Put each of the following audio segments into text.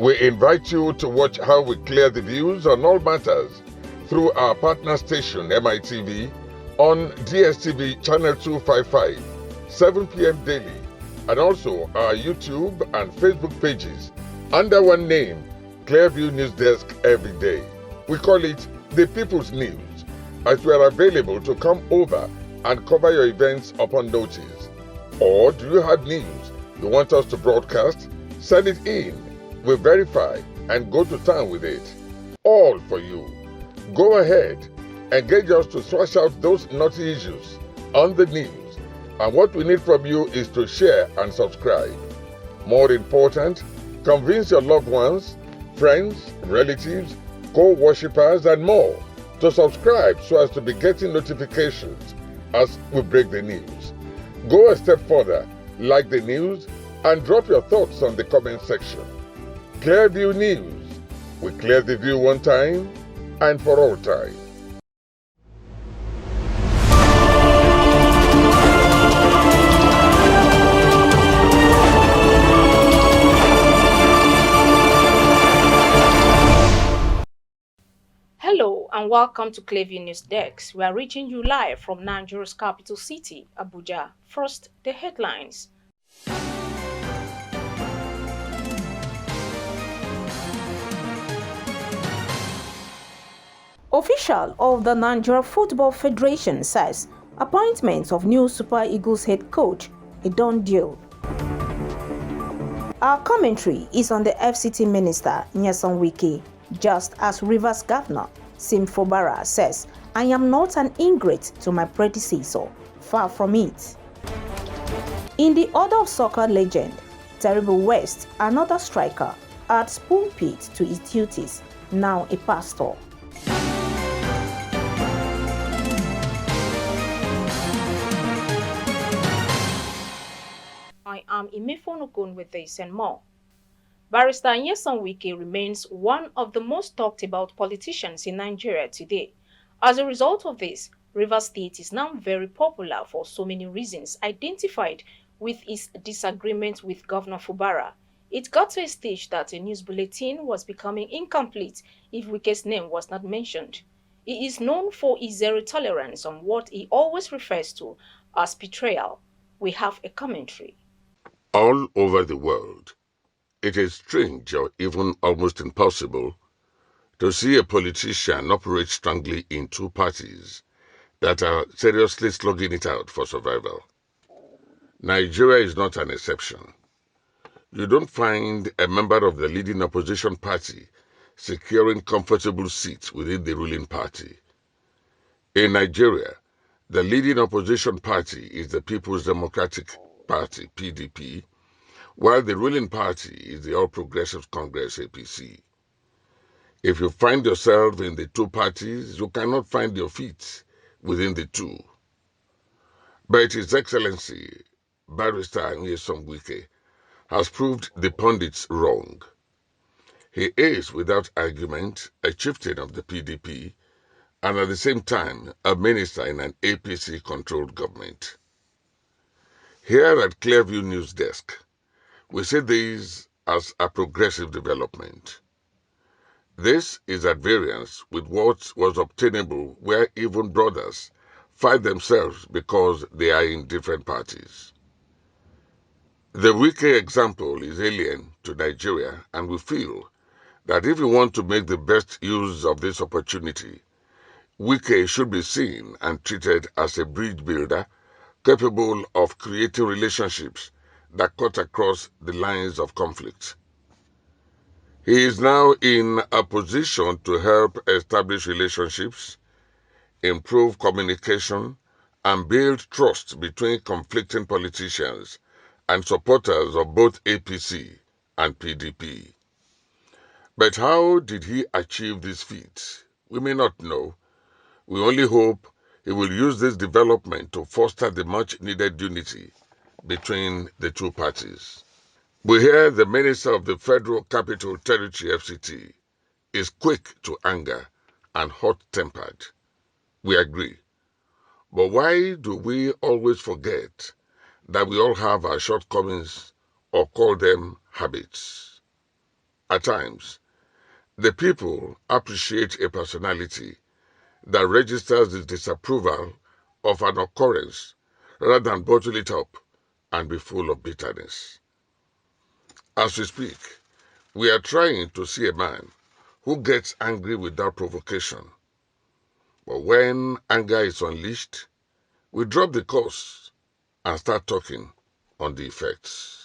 We invite you to watch how we clear the views on all matters through our partner station MITV on DSTV channel 255, 7 p.m. daily, and also our YouTube and Facebook pages under one name, Clearview News Desk every day. We call it the People's News, as we are available to come over and cover your events upon notice. Or do you have news you want us to broadcast? Send it in. We verify and go to town with it. All for you. Go ahead, engage us to thrash out those naughty issues on the news. And what we need from you is to share and subscribe. More important, convince your loved ones, friends, relatives, co-worshippers, and more to subscribe so as to be getting notifications as we break the news. Go a step further, like the news, and drop your thoughts on the comment section. Clearview News. We clear the view one time and for all time. Hello and welcome to Clearview News Desk. We are reaching you live from Nigeria's capital city, Abuja. First, the headlines. Official of the Nigeria Football Federation says appointment of new Super Eagles head coach a done deal. Our commentary is on the FCT Minister Wike, just as Rivers Governor Fubara says, "I am not an ingrate to my predecessor, far from it." In the order of soccer legend, Terrible West, another striker, adds pulpit to his duties, now a pastor. I am Imefonokun with this and more. Barrister Wike remains one of the most talked about politicians in Nigeria today. As a result of this, Rivers State is now very popular for so many reasons identified with his disagreement with Governor Fubara. It got to a stage that a news bulletin was becoming incomplete if Wike's name was not mentioned. He is known for his zero tolerance on what he always refers to as betrayal. We have a commentary. All over the world, it is strange or even almost impossible to see a politician operate strongly in two parties that are seriously slugging it out for survival. Nigeria is not an exception. You don't find a member of the leading opposition party securing comfortable seats within the ruling party. In Nigeria, the leading opposition party is the People's Democratic Party, PDP, while the ruling party is the All Progressives Congress, APC. If you find yourself in the two parties, you cannot find your feet within the two. But His Excellency, Barrister Wike, has proved the pundits wrong. He is, without argument, a chieftain of the PDP and at the same time a minister in an APC-controlled government. Here at Clearview News Desk, we see this as a progressive development. This is at variance with what was obtainable where even brothers fight themselves because they are in different parties. The Wike example is alien to Nigeria, and we feel that if we want to make the best use of this opportunity, Wike should be seen and treated as a bridge builder capable of creating relationships that cut across the lines of conflict. He is now in a position to help establish relationships, improve communication, and build trust between conflicting politicians and supporters of both APC and PDP. But how did he achieve this feat? We may not know. We only hope he will use this development to foster the much-needed unity between the two parties. We hear the Minister of the Federal Capital Territory, FCT, is quick to anger and hot-tempered. We agree. But why do we always forget that we all have our shortcomings or call them habits? At times, the people appreciate a personality that registers the disapproval of an occurrence rather than bottle it up and be full of bitterness. As we speak, we are trying to see a man who gets angry without provocation. But when anger is unleashed, we drop the cause and start talking on the effects.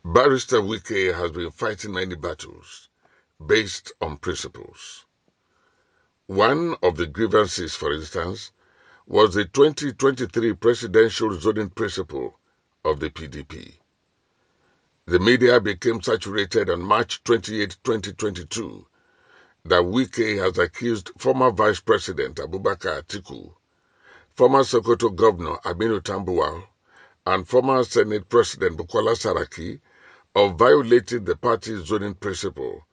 Barrister Wike has been fighting many battles based on principles. One of the grievances, for instance, was the 2023 presidential zoning principle of the PDP. The media became saturated on March 28, 2022, that Wike has accused former Vice President Abubakar Atiku, former Sokoto Governor Aminu Tambuwal, and former Senate President Bukola Saraki of violating the party's zoning principle,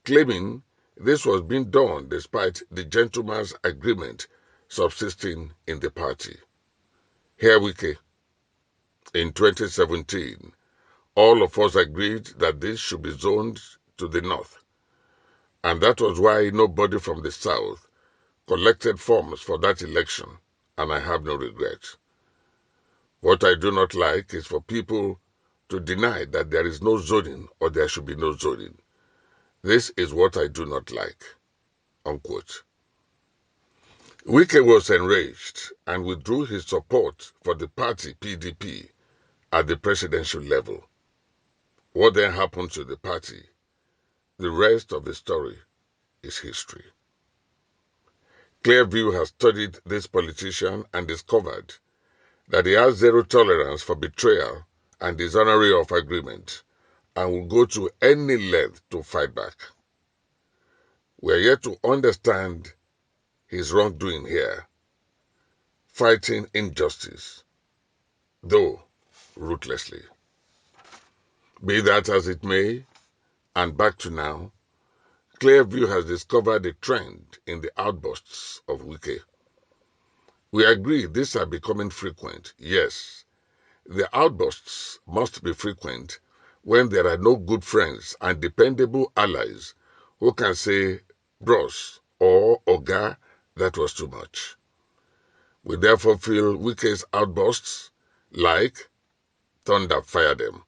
claiming this was being done despite the gentleman's agreement subsisting in the party. Here Wike, in 2017, all of us agreed that this should be zoned to the north, and that was why nobody from the south collected forms for that election, and I have no regret. What I do not like is for people to deny that there is no zoning or there should be no zoning. This is what I do not like." Unquote. Wike was enraged and withdrew his support for the party PDP at the presidential level. What then happened to the party? The rest of the story is history. Clearview has studied this politician and discovered that he has zero tolerance for betrayal and dishonoring of agreement and will go to any length to fight back. We are yet to understand his wrongdoing here, fighting injustice, though ruthlessly. Be that as it may, and back to now, Clearview has discovered a trend in the outbursts of Wike. We agree these are becoming frequent. Yes, the outbursts must be frequent when there are no good friends and dependable allies who can say, "Bros," or "Oga, that was too much." We therefore feel Wike's outbursts like "Thunder fire them,"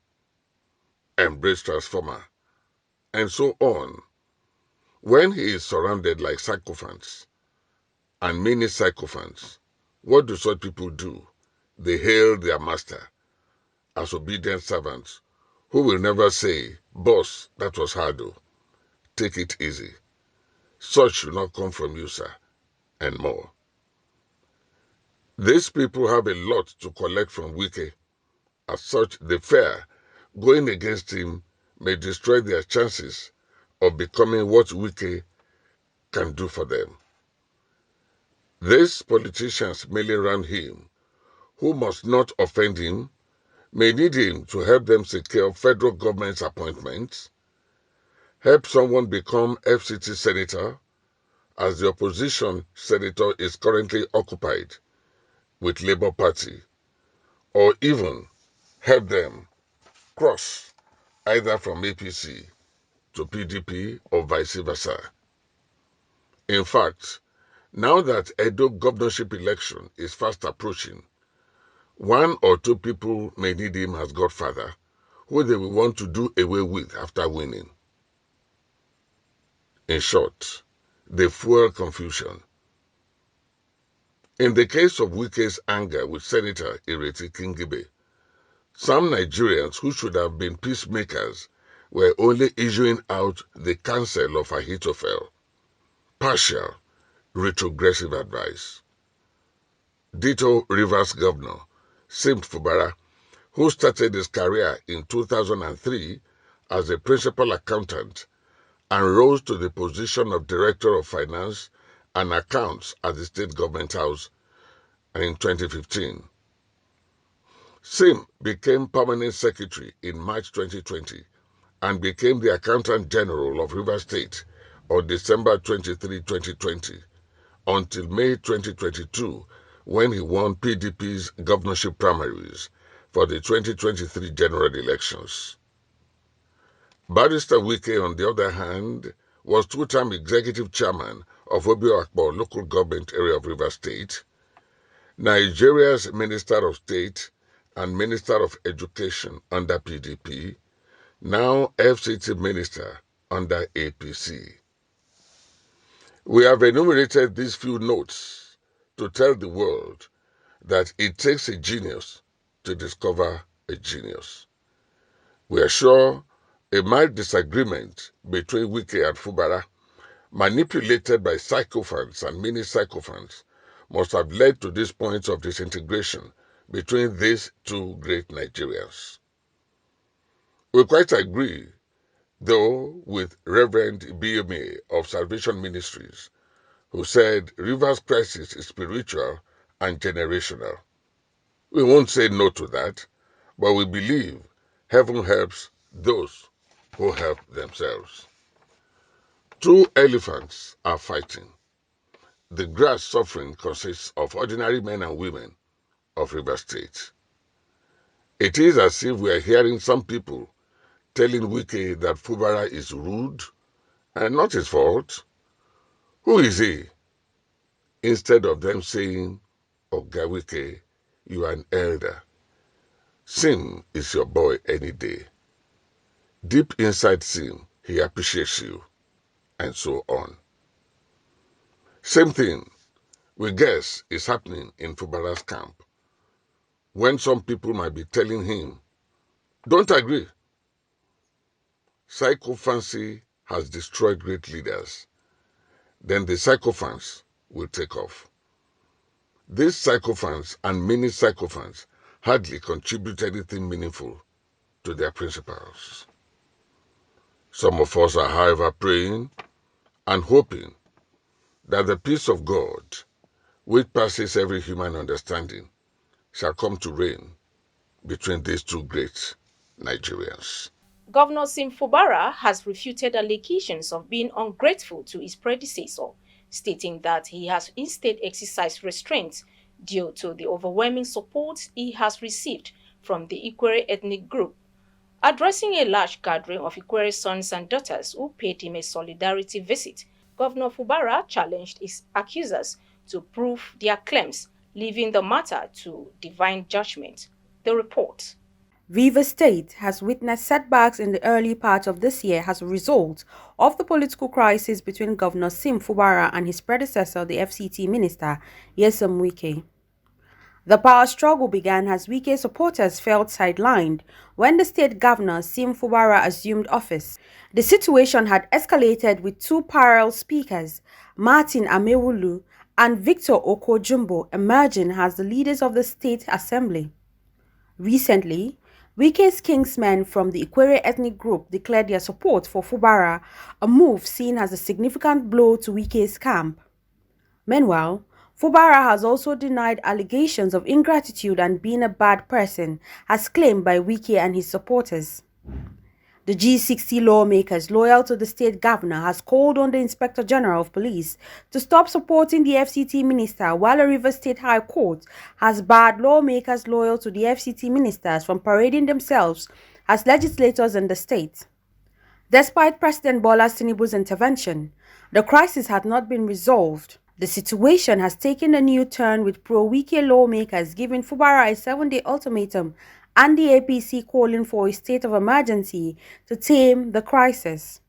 "Embrace transformer," and so on. When he is surrounded like sycophants and many sycophants, what do such people do? They hail their master as obedient servants who will never say, "Boss, that was hard though. Take it easy. Such should not come from you, sir," and more. These people have a lot to collect from Wike. As such, the fear going against him may destroy their chances of becoming what Wike can do for them. These politicians milling around him, who must not offend him, may need him to help them secure federal government's appointments, help someone become FCT senator, as the opposition senator is currently occupied with Labour Party, or even help them cross either from APC to PDP or vice versa. In fact, now that Edo governorship election is fast approaching, one or two people may need him as godfather, who they will want to do away with after winning. In short, they fuel confusion. In the case of Wike's anger with Senator Ireti Kingibe, some Nigerians who should have been peacemakers were only issuing out the counsel of Ahithophel, partial, retrogressive advice. Ditto Rivers Governor Sim Fubara, who started his career in 2003 as a principal accountant and rose to the position of Director of Finance and Accounts at the State Government House in 2015. Sim became Permanent Secretary in March 2020 and became the Accountant General of Rivers State on December 23, 2020, until May 2022, when he won PDP's governorship primaries for the 2023 general elections. Barrister Wike, on the other hand, was two-time executive chairman of Obio Akpo local government area of Rivers State, Nigeria's Minister of State and Minister of Education under PDP, now FCT Minister under APC. We have enumerated these few notes to tell the world that it takes a genius to discover a genius. We are sure a mild disagreement between Wike and Fubara, manipulated by sycophants and mini-sycophants, must have led to this point of disintegration between these two great Nigerians. We quite agree, though, with Reverend BMA of Salvation Ministries, who said Rivers crisis is spiritual and generational. We won't say no to that, but we believe heaven helps those who help themselves. Two elephants are fighting. The grass suffering consists of ordinary men and women of Rivers State. It is as if we are hearing some people telling Wike that Fubara is rude and not his fault. Who is he? Instead of them saying, Oga Wike, you are an elder. Sim is your boy any day. Deep inside Sim, he appreciates you, and so on. Same thing, we guess, is happening in Fubara's camp, when some people might be telling him, don't agree. Sycophancy has destroyed great leaders. Then the sycophants will take off. These sycophants and mini sycophants hardly contribute anything meaningful to their principles. Some of us are, however, praying and hoping that the peace of God, which passes every human understanding, shall come to reign between these two great Nigerians. Governor Sim Fubara has refuted allegations of being ungrateful to his predecessor, stating that he has instead exercised restraint due to the overwhelming support he has received from the Ikwere ethnic group. Addressing a large gathering of Ikwere sons and daughters who paid him a solidarity visit, Governor Fubara challenged his accusers to prove their claims, leaving the matter to divine judgment. The report. Rivers State has witnessed setbacks in the early part of this year as a result of the political crisis between Governor Sim Fubara and his predecessor, the FCT Minister, Nyesom Wike. The power struggle began as Wike supporters felt sidelined when the state governor Sim Fubara assumed office. The situation had escalated with two parallel speakers, Martin Amewulu and Victor Okojumbo, emerging as the leaders of the state assembly. Recently, Wike's kingsmen from the Ikwere ethnic group declared their support for Fubara, a move seen as a significant blow to Wike's camp. Meanwhile, Fubara has also denied allegations of ingratitude and being a bad person, as claimed by Wike and his supporters. The G60 lawmakers loyal to the state governor has called on the Inspector General of Police to stop supporting the FCT minister, while the Rivers State High Court has barred lawmakers loyal to the FCT ministers from parading themselves as legislators in the state. Despite President Bola Tinubu's intervention, the crisis had not been resolved. The situation has taken a new turn, with pro-Wike lawmakers giving Fubara a 7-day ultimatum and the APC calling for a state of emergency to tame the crisis.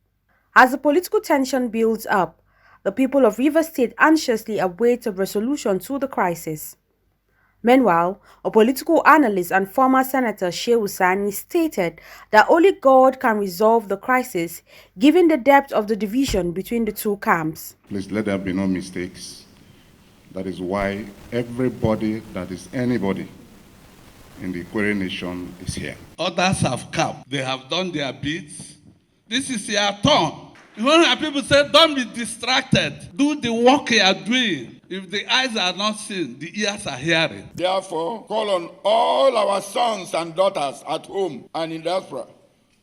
As the political tension builds up, the people of Rivers State anxiously await a resolution to the crisis. Meanwhile, a political analyst and former Senator Shehu Sani stated that only God can resolve the crisis, given the depth of the division between the two camps. Please let there be no mistakes. That is why everybody that is anybody in the Ikwere nation is here. Others have come. They have done their bits. This is your turn. When people say, don't be distracted. Do the work you are doing. If the eyes are not seeing, the ears are hearing. Therefore, call on all our sons and daughters at home and in diaspora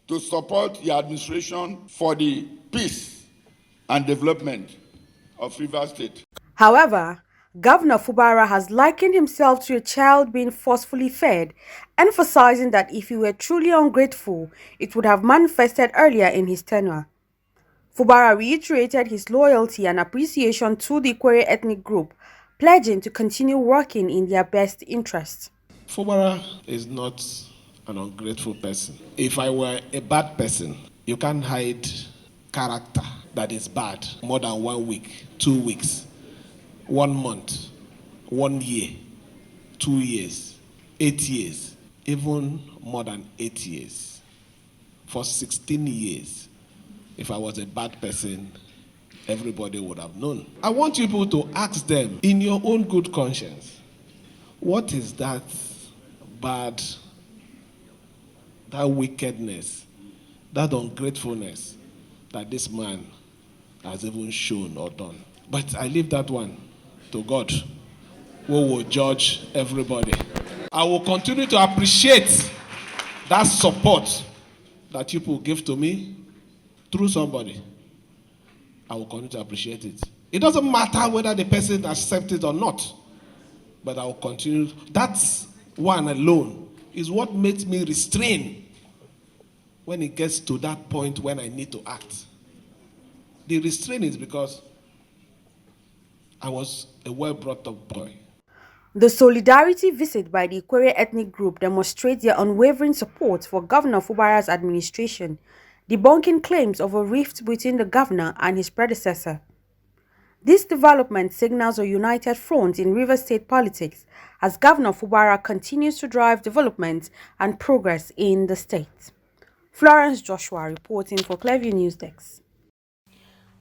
to support the administration for the peace and development of Rivers State. However, Governor Fubara has likened himself to a child being forcefully fed, emphasizing that if he were truly ungrateful, it would have manifested earlier in his tenure. Fubara reiterated his loyalty and appreciation to the Ikwere ethnic group, pledging to continue working in their best interest. Fubara is not an ungrateful person. If I were a bad person, you can't hide character that is bad more than 1 week, 2 weeks, 1 month, 1 year, 2 years, 8 years, even more than 8 years. For 16 years, if I was a bad person, everybody would have known. I want people to ask them, in your own good conscience, what is that bad, that wickedness, that ungratefulness that this man has even shown or done? But I leave that one to God, who will judge everybody. I will continue to appreciate that support that people give to me through somebody. I will continue to appreciate it. It doesn't matter whether the person accepts it or not, but I will continue. That's one alone is what makes me restrain when it gets to that point when I need to act. The restraint is because I was a well-brought-up boy. The solidarity visit by the Ikwere ethnic group demonstrates their unwavering support for Governor Fubara's administration, debunking claims of a rift between the governor and his predecessor. This development signals a united front in Rivers State politics as Governor Fubara continues to drive development and progress in the state. Florence Joshua reporting for Clearview News Desk.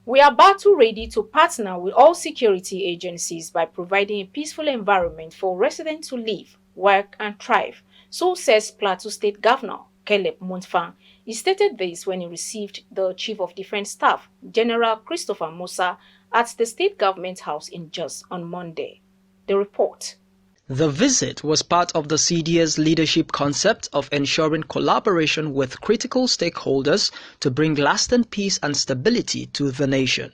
We are battle ready to partner with all security agencies by providing a peaceful environment for residents to live, work, and thrive, so says Plateau State Governor Caleb Montfang. He stated this when he received the Chief of Defense Staff, General Christopher Musa, at the State Government House in Jos on Monday. The report. The visit was part of the CDS leadership concept of ensuring collaboration with critical stakeholders to bring lasting peace and stability to the nation.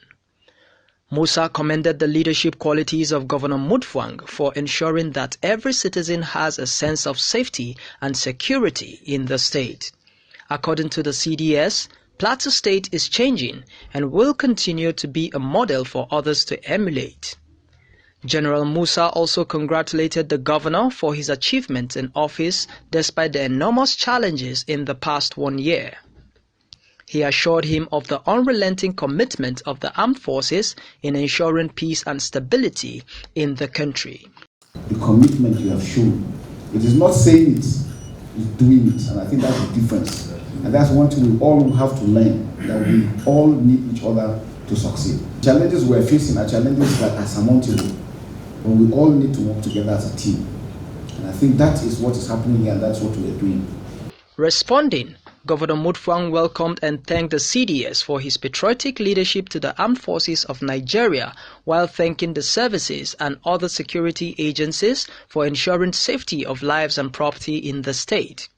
Musa commended the leadership qualities of Governor Montfang for ensuring that every citizen has a sense of safety and security in the state. According to the CDS, Plateau State is changing and will continue to be a model for others to emulate. General Musa also congratulated the governor for his achievements in office despite the enormous challenges in the past 1 year. He assured him of the unrelenting commitment of the armed forces in ensuring peace and stability in the country. The commitment you have shown, it is not saying it, it's doing it, and I think that's the difference. And that's one thing we all have to learn, that we all need each other to succeed. Challenges we're facing are challenges that are surmountable, but we all need to work together as a team. And I think that is what is happening here, and that's what we're doing. Responding, Governor Montfang welcomed and thanked the CDS for his patriotic leadership to the armed forces of Nigeria, while thanking the services and other security agencies for ensuring safety of lives and property in the state.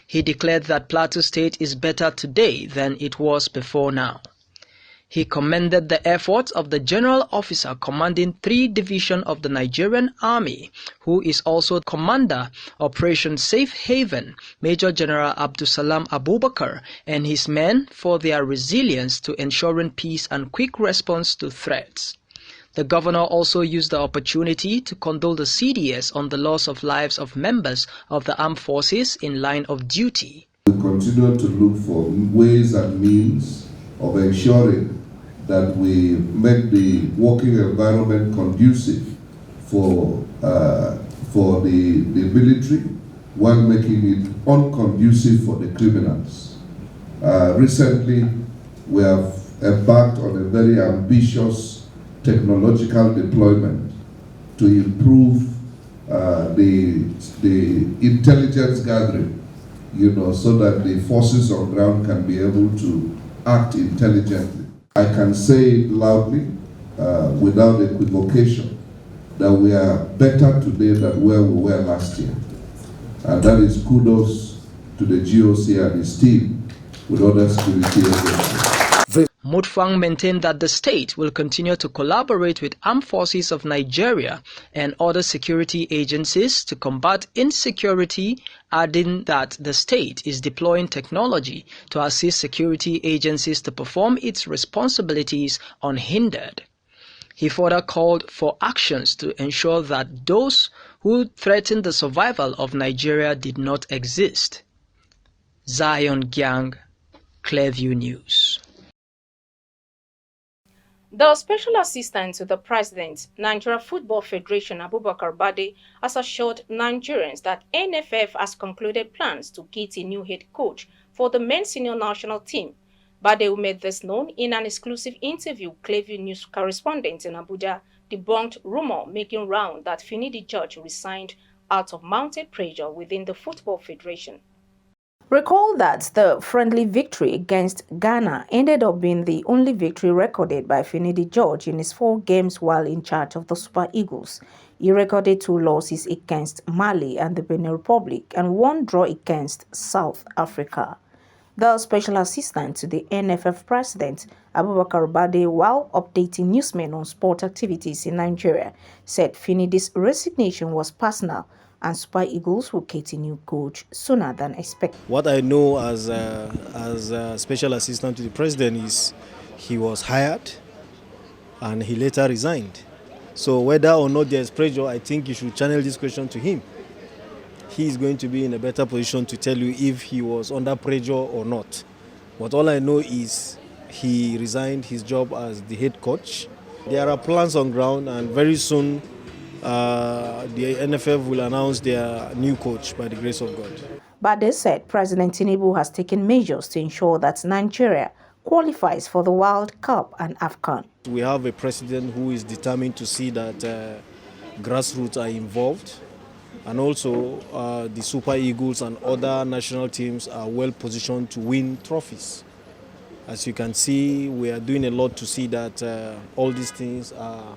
He declared that Plateau State is better today than it was before now. He commended the efforts of the General Officer commanding 3 Division of the Nigerian Army, who is also Commander Operation Safe Haven, Major General Abdusalam Abubakar, and his men for their resilience to ensuring peace and quick response to threats. The governor also used the opportunity to condole the CDS on the loss of lives of members of the armed forces in line of duty. We continue to look for ways and means of ensuring that we make the working environment conducive for the military, while making it unconducive for the criminals. Recently, we have embarked on a very ambitious technological deployment to improve the intelligence gathering, so that the forces on ground can be able to act intelligently. I can say it loudly, without equivocation, that we are better today than where we were last year. And that is kudos to the GOC and its team with other security agencies. Mutfwang maintained that the state will continue to collaborate with armed forces of Nigeria and other security agencies to combat insecurity, adding that the state is deploying technology to assist security agencies to perform its responsibilities unhindered. He further called for actions to ensure that those who threaten the survival of Nigeria did not exist. Zion Gyang, Clearview News. The Special Assistant to the President, Nigeria Football Federation Abubakar Bade, has assured Nigerians that NFF has concluded plans to get a new head coach for the men's senior national team. Bade, who made this known in an exclusive interview, Clearview News correspondent in Abuja, debunked rumor making round that Finidi George resigned out of mounted pressure within the Football Federation. Recall that the friendly victory against Ghana ended up being the only victory recorded by Finidi George in his 4 games while in charge of the Super Eagles. He recorded 2 losses against Mali and the Benin Republic and 1 draw against South Africa. The special assistant to the NFF president, Abubakar Bade, while updating newsmen on sport activities in Nigeria, said Finidi's resignation was personal and Super Eagles will get a new coach sooner than expected. What I know as a special assistant to the president is he was hired and he later resigned. So whether or not there is pressure, I think you should channel this question to him. He is going to be in a better position to tell you if he was under pressure or not. But all I know is he resigned his job as the head coach. There are plans on ground and very soon the NFF will announce their new coach by the grace of God. Bade said President Tinubu has taken measures to ensure that Nigeria qualifies for the World Cup and AFCON. We have a president who is determined to see that grassroots are involved, and also the Super Eagles and other national teams are well positioned to win trophies. As you can see, we are doing a lot to see that all these things are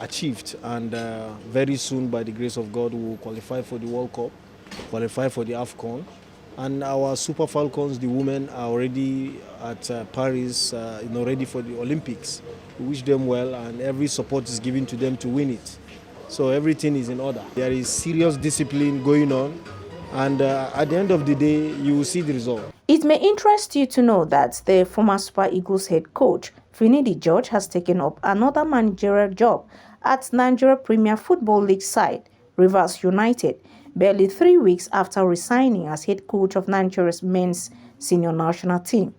achieved, and very soon, by the grace of God, we will qualify for the World Cup, qualify for the AFCON, and our Super Falcons, the women, are already at Paris, ready for the Olympics. We wish them well, and every support is given to them to win it. So everything is in order. There is serious discipline going on, and at the end of the day, you will see the result. It may interest you to know that the former Super Eagles head coach, Finidi George, has taken up another managerial job at Nigeria Premier Football League side, Rivers United, barely 3 weeks after resigning as head coach of Nigeria's men's senior national team.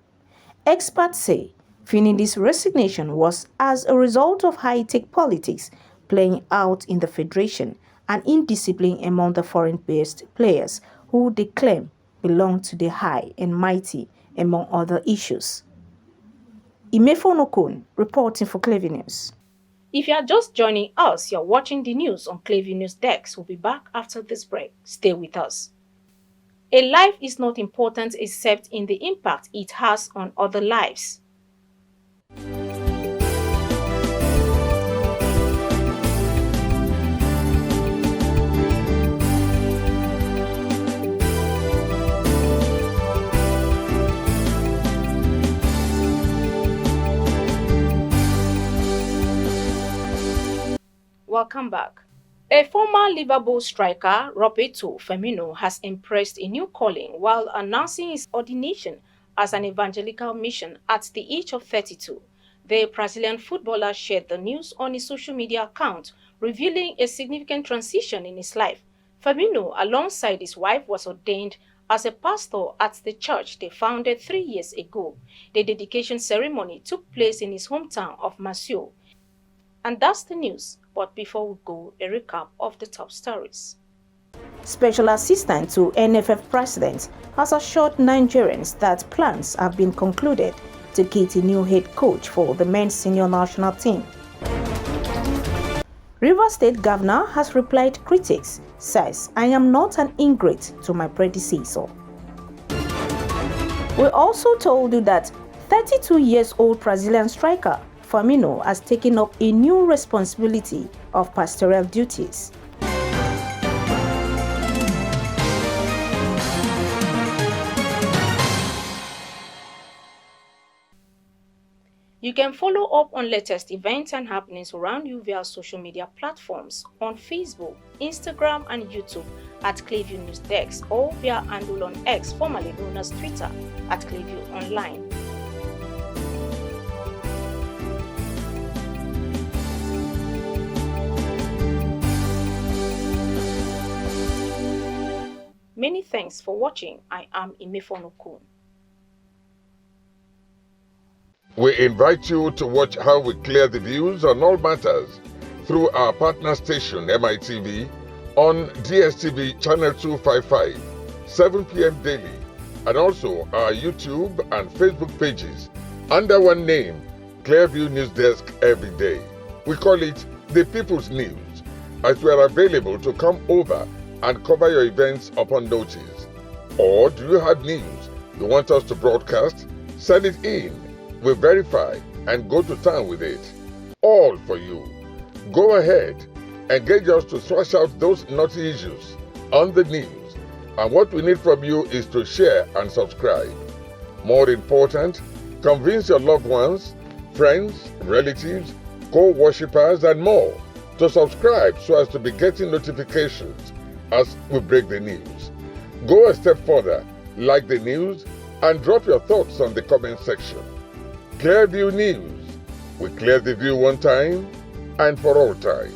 Experts say Finidi's resignation was as a result of high-tech politics playing out in the federation and indiscipline among the foreign-based players who they claim belong to the high and mighty, among other issues. Imefonokun, reporting for Clearview News. If you are just joining us, you're watching the news on Clearview News Desk. We'll be back after this break. Stay with us. A life is not important except in the impact it has on other lives. Welcome back. A former Liverpool striker, Roberto Firmino, has embraced a new calling while announcing his ordination as an evangelical mission at the age of 32. The Brazilian footballer shared the news on his social media account, revealing a significant transition in his life. Firmino, alongside his wife, was ordained as a pastor at the church they founded 3 years ago. The dedication ceremony took place in his hometown of Maceió. And that's the news. But before we go, a recap of the top stories. Special Assistant to NFF President has assured Nigerians that plans have been concluded to get a new head coach for the men's senior national team. Rivers State Governor has replied critics, says, "I am not an ingrate to my predecessor." We also told you that 32-year-old Brazilian striker Firmino has taken up a new responsibility of pastoral duties. You can follow up on latest events and happenings around you via social media platforms on Facebook, Instagram, and YouTube at Clearview News Desk or via handle on X, formerly known as Twitter, at Clearview Online. Many thanks for watching. I am Imefonokun. We invite you to watch how we clear the views on all matters through our partner station MITV on DSTV channel 255, 7 p.m. daily, and also our YouTube and Facebook pages under one name, Clearview News Desk every day. We call it the People's News, as we are available to come over and cover your events upon notice. Or do you have news you want us to broadcast? Send it in. We verify and go to town with it. All for you. Go ahead, engage us to thrash out those naughty issues on the news. And what we need from you is to share and subscribe. More important, convince your loved ones, friends, relatives, co-worshippers, and more to subscribe so as to be getting notifications as we break the news. Go a step further, like the news, and drop your thoughts on the comment section. Clearview News. We clear the view one time and for all time.